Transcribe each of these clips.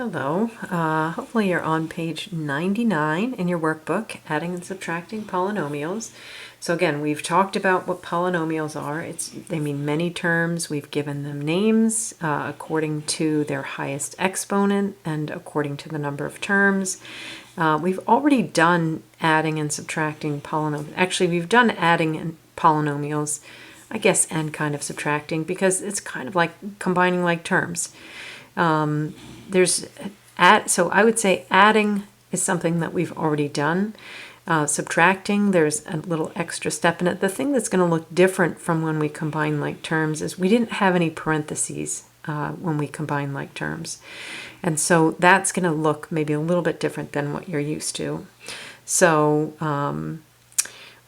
Hello, hopefully you're on page 99 in your workbook, adding and subtracting polynomials. So again, we've talked about what polynomials are. They mean many terms. We've given them names according to their highest exponent and according to the number of terms. We've already done adding and subtracting polynomials. Actually, we've done adding and polynomials, I guess, and kind of subtracting, because it's kind of like combining like terms. So I would say adding is something that we've already done. Subtracting, there's a little extra step in it. The thing that's going to look different from when we combine like terms is we didn't have any parentheses when we combine like terms. And so that's going to look maybe a little bit different than what you're used to. So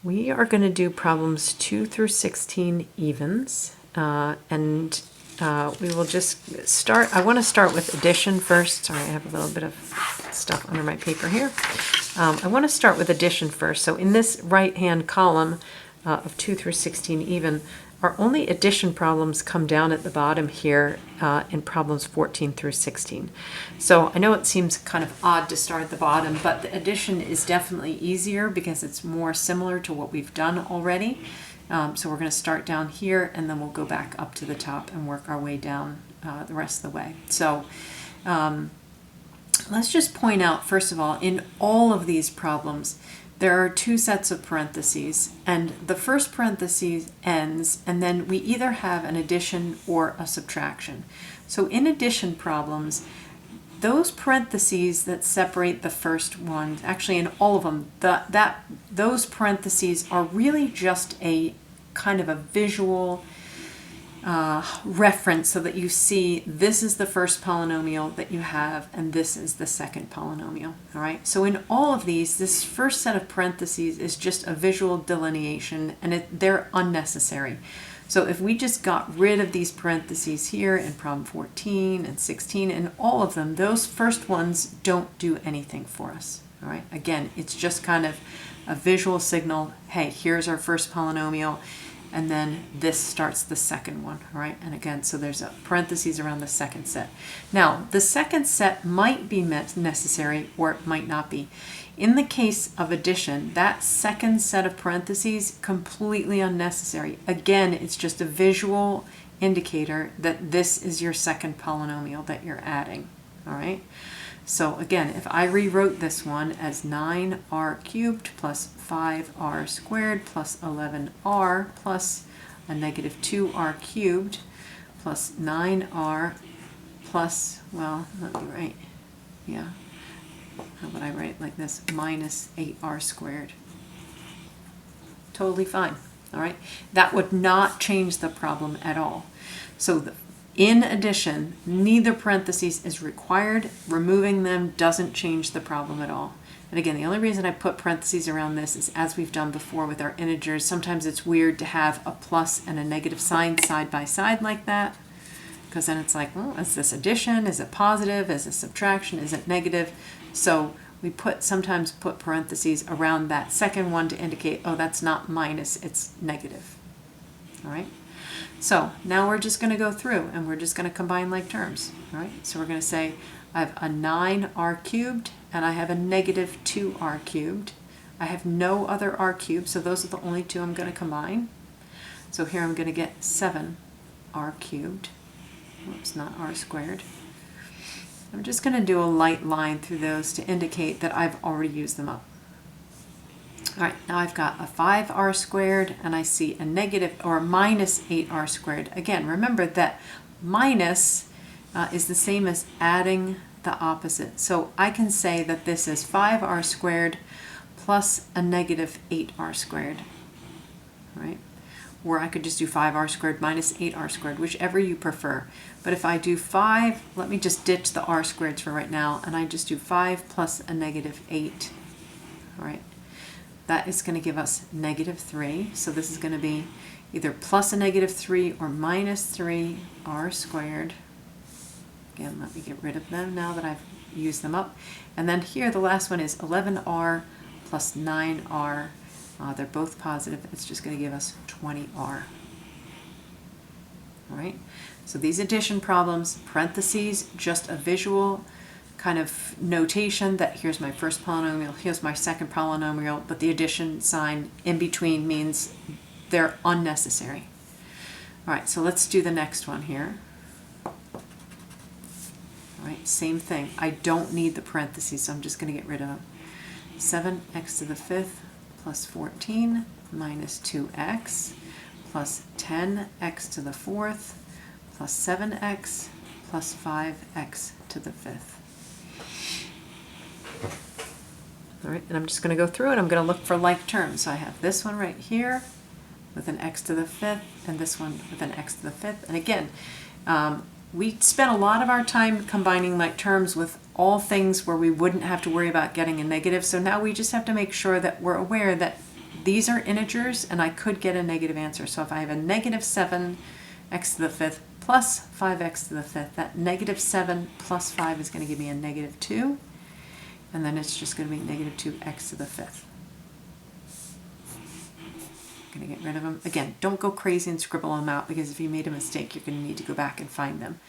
we are going to do problems 2 through 16 evens. We will just start. I want to start with addition first. Sorry, I have a little bit of stuff under my paper here. I want to start with addition first. So in this right-hand column of 2 through 16 even, our only addition problems come down at the bottom here in problems 14 through 16. So I know it seems kind of odd to start at the bottom, but the addition is definitely easier because it's more similar to what we've done already. So we're going to start down here, and then we'll go back up to the top and work our way down the rest of the way. So let's just point out, first of all, in all of these problems, there are two sets of parentheses, and the first parenthesis ends, and then we either have an addition or a subtraction. So in addition problems, those parentheses that separate the first one, actually in all of them, those parentheses are really just a kind of a visual reference so that you see this is the first polynomial that you have and this is the second polynomial. All right, so in all of these, this first set of parentheses is just a visual delineation, and they're unnecessary. So if we just got rid of these parentheses here in problem 14 and 16 and all of them, those first ones don't do anything for us. All right, again, it's just kind of a visual signal. Hey, here's our first polynomial, and then this starts the second one. All right, and again, so there's a parentheses around the second set. Now, the second set might be necessary or it might not be. In the case of addition, that second set of parentheses, completely unnecessary. Again, it's just a visual indicator that this is your second polynomial that you're adding. All right. So again, if I rewrote this one as 9r cubed plus 5r squared plus 11r plus a negative 2r cubed plus 9r plus, well, let me write, yeah, how would I write it like this? Minus 8r squared. Totally fine. All right. That would not change the problem at all. So in addition, neither parentheses is required. Removing them doesn't change the problem at all. And again, the only reason I put parentheses around this is, as we've done before with our integers, sometimes it's weird to have a plus and a negative sign side by side like that, because then it's like, well, is this addition? Is it positive? Is it subtraction? Is it negative? So we sometimes put parentheses around that second one to indicate, oh, that's not minus, it's negative. All right. So now we're just going to go through and we're just going to combine like terms. All right. So we're going to say I have a 9r cubed and I have a negative 2r cubed. I have no other r cubed, so those are the only two I'm going to combine. So here I'm going to get 7r cubed. Oops, not r squared. I'm just going to do a light line through those to indicate that I've already used them up. All right, now I've got a 5r squared and I see a negative or minus 8r squared. Again, remember that minus is the same as adding the opposite. So I can say that this is 5r squared plus a negative 8r squared. All right. Or I could just do 5r squared minus 8r squared, whichever you prefer. But if I do 5, let me just ditch the r squareds for right now, and I just do 5 plus a negative 8. All right. That is going to give us negative 3. So this is going to be either plus a negative 3 or minus 3r squared. Again, let me get rid of them now that I've used them up. And then here, the last one is 11r plus 9r. They're both positive. It's just going to give us 20r. All right. So these addition problems, parentheses, just a visual kind of notation that here's my first polynomial, here's my second polynomial, but the addition sign in between means they're unnecessary. All right, so let's do the next one here. All right, same thing. I don't need the parentheses, so I'm just going to get rid of them. 7x to the 5th plus 14 minus 2x plus 10x to the 4th plus 7x plus 5x to the 5th. All right, and I'm just going to go through it. I'm going to look for like terms. So I have this one right here with an x to the 5th and this one with an x to the 5th. And again, we spent a lot of our time combining like terms with all things where we wouldn't have to worry about getting a negative. So now we just have to make sure that we're aware that these are integers and I could get a negative answer. So if I have a negative 7x to the 5th plus 5x to the 5th, that negative 7 plus 5 is going to give me a negative 2. And then it's just going to be negative 2x to the 5th. I'm going to get rid of them. Again, don't go crazy and scribble them out, because if you made a mistake, you're going to need to go back and find them.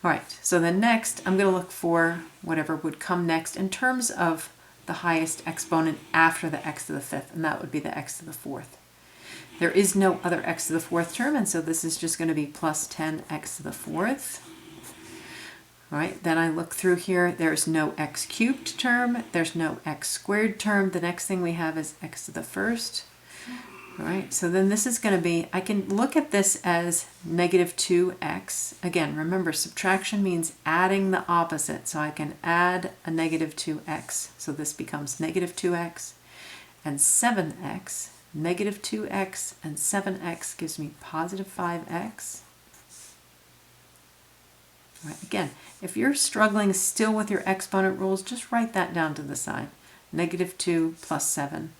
All right, so then next, I'm going to look for whatever would come next in terms of the highest exponent after the x to the 5th, and that would be the x to the 4th. There is no other x to the 4th term, and so this is just going to be plus 10x to the 4th. All right, then I look through here, there's no x cubed term, there's no x squared term. The next thing we have is x to the 1st. All right, so then this is going to be, I can look at this as negative 2x. Again, remember, subtraction means adding the opposite, so I can add a negative 2x. So this becomes negative 2x and 7x. Negative 2x and 7x gives me positive 5x. All right, again, if you're struggling still with your exponent rules, just write that down to the side. Negative 2 plus 7.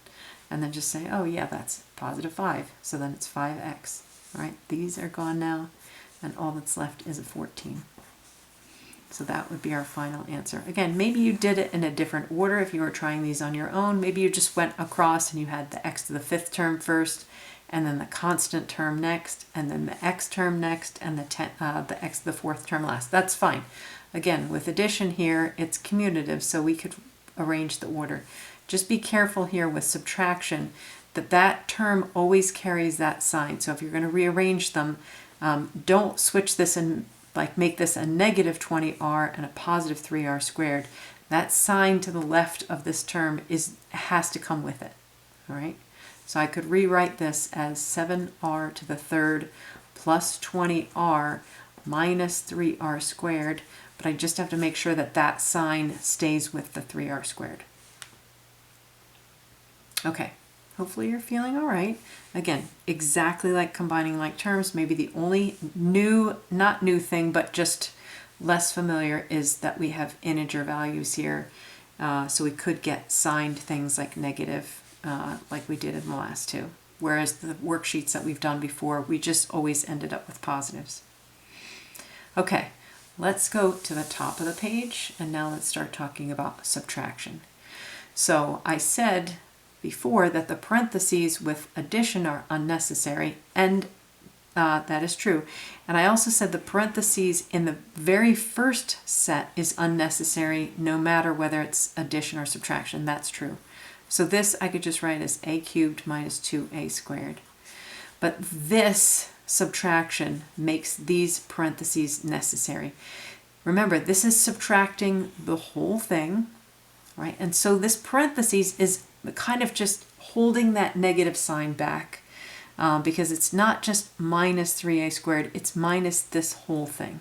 And then just say, oh yeah, that's positive 5. So then it's 5x. All right, these are gone now, and all that's left is a 14. So that would be our final answer. Again, maybe you did it in a different order if you were trying these on your own. Maybe you just went across and you had the x to the 5th term first, and then the constant term next, and then the x term next, and the x to the 4th term last. That's fine. Again, with addition here, it's commutative, so we could arrange the order. Just be careful here with subtraction that that term always carries that sign. So if you're going to rearrange them, don't switch this and like make this a negative 20r and a positive 3r squared. That sign to the left of this term has to come with it. All right. So I could rewrite this as 7r to the 3rd plus 20r minus 3r squared, but I just have to make sure that that sign stays with the 3r squared. Okay, hopefully you're feeling all right. Again, exactly like combining like terms, maybe the only not new thing, but just less familiar is that we have integer values here. So we could get signed things like negative, like we did in the last two. Whereas the worksheets that we've done before, we just always ended up with positives. Okay, let's go to the top of the page, and now let's start talking about subtraction. So I said before that the parentheses with addition are unnecessary, and that is true. And I also said the parentheses in the very first set is unnecessary no matter whether it's addition or subtraction. That's true. So this I could just write as a cubed minus 2a squared. But this subtraction makes these parentheses necessary. Remember, this is subtracting the whole thing, right? And so this parentheses is kind of just holding that negative sign back because it's not just minus 3a squared, it's minus this whole thing.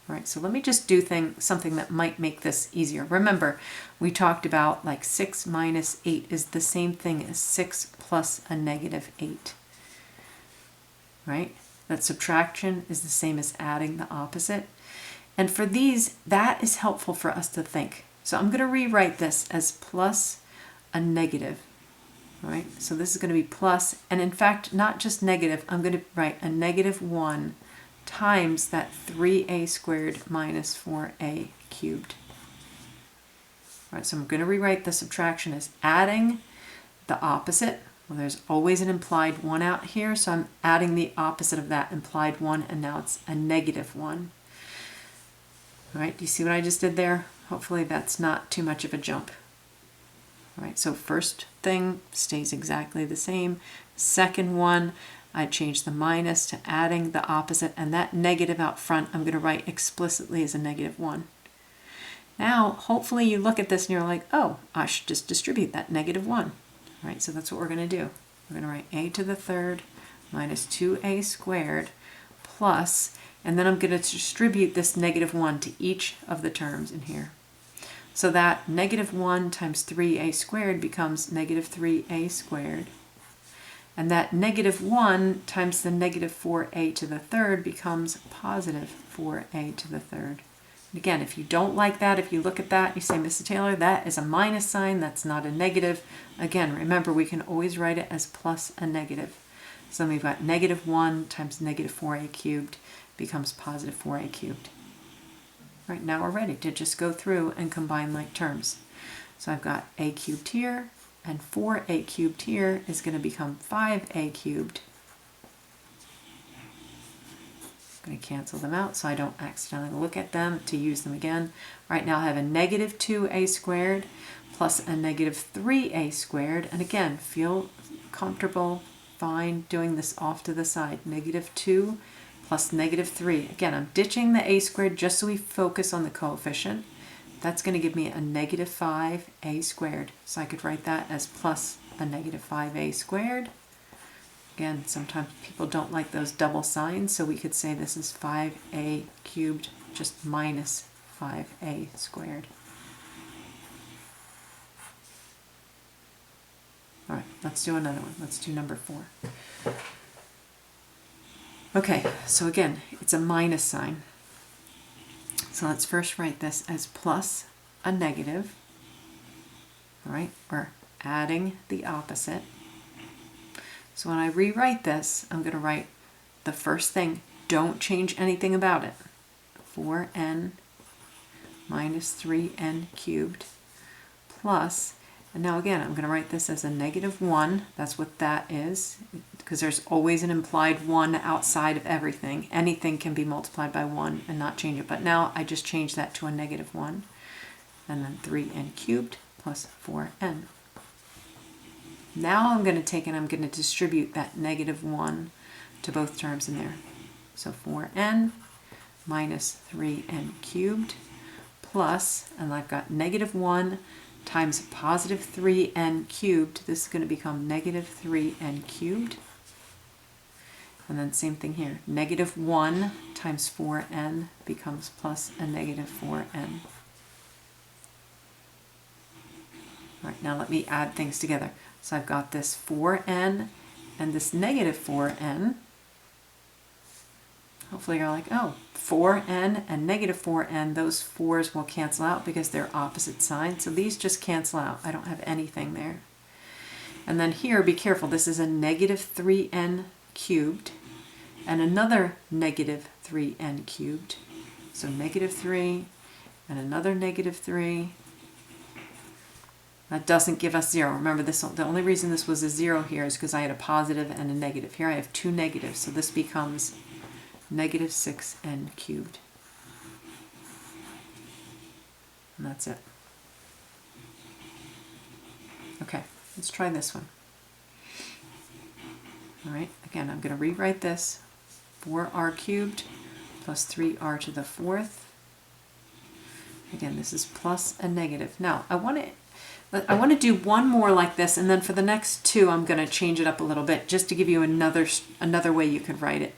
All right, so let me just do something that might make this easier. Remember, we talked about like 6 minus 8 is the same thing as 6 plus a negative 8. Right? That subtraction is the same as adding the opposite. And for these, that is helpful for us to think. So I'm going to rewrite this as plus a negative. All right? So this is going to be plus, and in fact, not just negative, I'm going to write a negative 1 times that 3a squared minus 4a cubed. All right, so I'm going to rewrite the subtraction as adding the opposite. Well, there's always an implied 1 out here, so I'm adding the opposite of that implied 1, and now it's a negative 1. All right, do you see what I just did there? Hopefully that's not too much of a jump. All right, so first thing stays exactly the same. Second one, I change the minus to adding the opposite, and that negative out front I'm going to write explicitly as a -1. Now, hopefully you look at this and you're like, oh, I should just distribute that -1. All right, so that's what we're going to do. We're going to write a to the third minus 2a squared plus, and then I'm going to distribute this -1 to each of the terms in here. So that -1 times 3a squared becomes -3a squared. And that -1 times the -4a to the third becomes positive 4a to the third. And again, if you don't like that, if you look at that, you say, Mrs. Taylor, that is a minus sign, that's not a negative. Again, remember, we can always write it as plus a negative. So then we've got -1 times -4a cubed becomes positive 4a cubed. Right, now we're ready to just go through and combine like terms. So I've got a cubed here, and 4a cubed here is going to become 5a cubed. I'm going to cancel them out so I don't accidentally look at them to use them again. Right now I have a -2a squared plus a -3a squared, and again, feel comfortable, fine doing this off to the side. -2 plus -3. Again, I'm ditching the a squared just so we focus on the coefficient. That's going to give me a -5a squared. So I could write that as plus a -5a squared. Again, sometimes people don't like those double signs, so we could say this is 5a cubed just minus 5a squared. All right, let's do another one. Let's do number 4. Okay, so again, it's a minus sign. So let's first write this as plus a negative. All right, we're adding the opposite. So when I rewrite this, I'm going to write the first thing. Don't change anything about it. 4n minus 3n cubed plus, and now again, I'm going to write this as a -1. That's what that is, because there's always an implied 1 outside of everything. Anything can be multiplied by 1 and not change it. But now I just change that to a -1. And then 3n cubed plus 4n. Now I'm going to take and I'm going to distribute that -1 to both terms in there. So 4n minus 3n cubed plus, and I've got -1 times positive 3n cubed. This is going to become -3n cubed. And then same thing here. -1 times 4n becomes plus a -4n. All right, now let me add things together. So I've got this 4n and this -4n. Hopefully you're like, oh, 4n and -4n, those 4's will cancel out because they're opposite signs. So these just cancel out. I don't have anything there. And then here, be careful, this is a -3n cubed and another -3n cubed. So -3 and another -3. That doesn't give us 0. Remember, this, the only reason this was a 0 here is because I had a positive and a negative. Here I have 2 negatives, so this becomes -6n cubed. And that's it. Okay, let's try this one. All right, again, I'm going to rewrite this. 4r cubed plus 3r to the 4th. Again, this is plus a negative. Now, I want to do one more like this, and then for the next 2, I'm going to change it up a little bit just to give you another way you could write it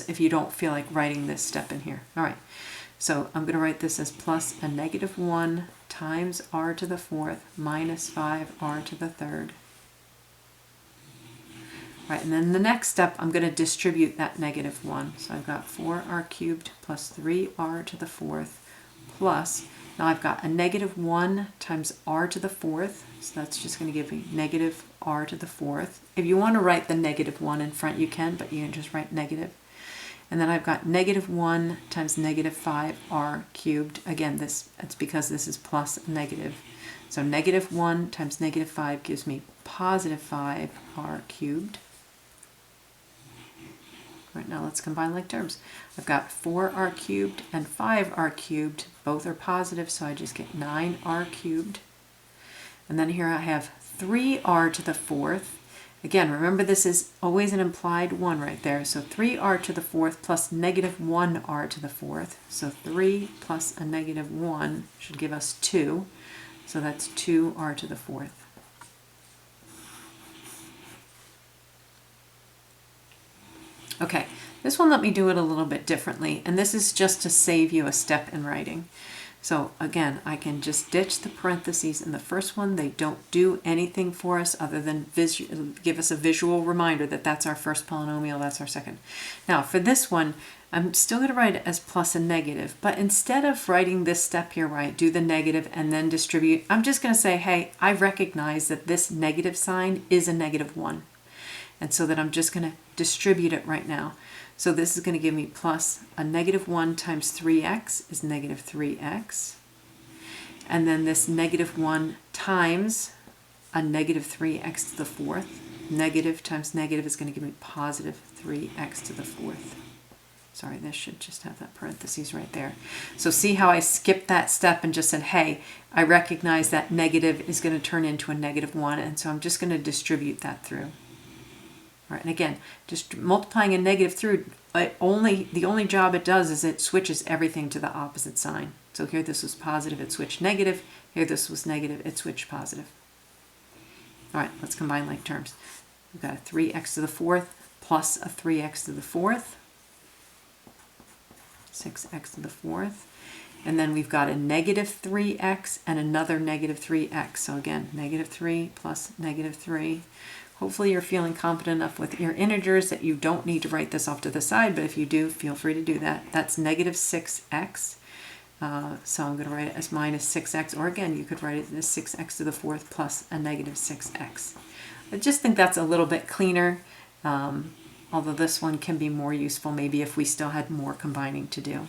if you don't feel like writing this step in here. All right, so I'm going to write this as plus a -1 times r to the 4th minus 5r to the 3rd. All right, and then the next step, I'm going to distribute that -1. So I've got 4r cubed plus 3r to the 4th plus, now I've got a -1 times r to the 4th, so that's just going to give me -r to the 4th. If you want to write the -1 in front, you can, but you can just write negative. And then I've got -1 times -5r cubed. Again, it's because this is plus a negative. So -1 times -5 gives me positive 5r cubed. All right, now let's combine like terms. I've got 4r cubed and 5r cubed. Both are positive, so I just get 9r cubed. And then here I have 3r to the fourth. Again, remember this is always an implied 1 right there. So 3r to the fourth plus negative 1r to the fourth. So 3 plus a negative 1 should give us 2. So that's 2r to the fourth. Okay, this one let me do it a little bit differently, and this is just to save you a step in writing. So again, I can just ditch the parentheses in the first one. They don't do anything for us other than give us a visual reminder that that's our first polynomial, that's our second. Now for this one, I'm still going to write it as plus and negative, but instead of writing this step here where I do the negative and then distribute, I'm just going to say, hey, I recognize that this negative sign is a negative 1. And so that I'm just going to distribute it right now. So this is going to give me plus a negative 1 times 3x is negative 3x. And then this negative 1 times a negative 3x to the fourth. Negative times negative is going to give me positive 3x to the fourth. Sorry, this should just have that parentheses right there. So see how I skipped that step and just said, hey, I recognize that negative is going to turn into a negative 1, and so I'm just going to distribute that through. All right, and again, just multiplying a negative through, the only job it does is it switches everything to the opposite sign. So here this was positive, it switched negative. Here this was negative, it switched positive. All right, let's combine like terms. We've got a 3x to the fourth plus a 3x to the fourth. 6x to the fourth. And then we've got a negative 3x and another negative 3x. So again, negative 3 plus negative 3. Hopefully you're feeling confident enough with your integers that you don't need to write this off to the side, but if you do, feel free to do that. That's negative 6x. So I'm going to write it as minus 6x, or again, you could write it as 6x to the fourth plus a negative 6x. I just think that's a little bit cleaner, although this one can be more useful maybe if we still had more combining to do.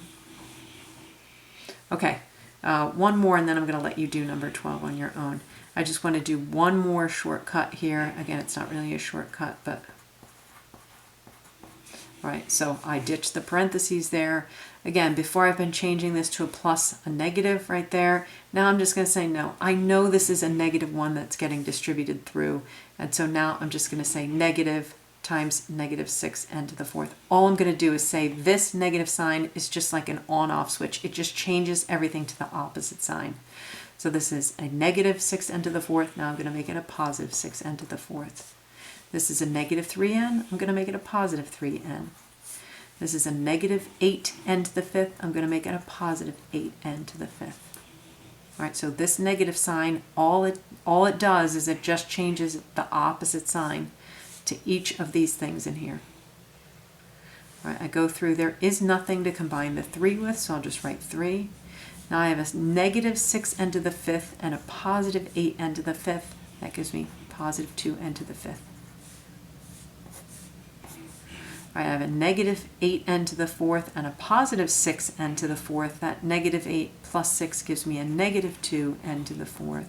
Okay, one more and then I'm going to let you do number 12 on your own. I just want to do one more shortcut here. Again, it's not really a shortcut, but all right, so I ditched the parentheses there. Again, before I've been changing this to a plus, a negative right there. Now I'm just going to say no. I know this is a negative 1 that's getting distributed through, and so now I'm just going to say negative times negative 6n to the fourth. All I'm going to do is say this negative sign is just like an on-off switch. It just changes everything to the opposite sign. So this is a negative 6n to the fourth. Now I'm going to make it a positive 6n to the fourth. This is a negative 3n. I'm going to make it a positive 3n. This is a negative 8n to the fifth. I'm going to make it a positive 8n to the fifth. All right, so this negative sign, all it does is it just changes the opposite sign to each of these things in here. All right, I go through. There is nothing to combine the 3 with, so I'll just write 3. Now I have a negative 6n to the fifth and a positive 8n to the fifth. That gives me positive 2n to the fifth. I have a negative 8n to the fourth and a positive 6n to the fourth. That negative 8 plus 6 gives me a negative 2n to the fourth.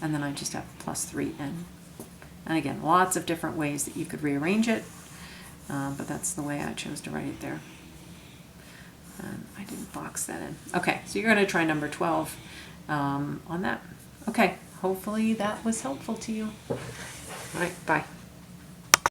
And then I just have plus 3n. And again, lots of different ways that you could rearrange it, but that's the way I chose to write it there. And I didn't box that in. Okay, so you're going to try number 12 on that. Okay, hopefully that was helpful to you. All right, bye.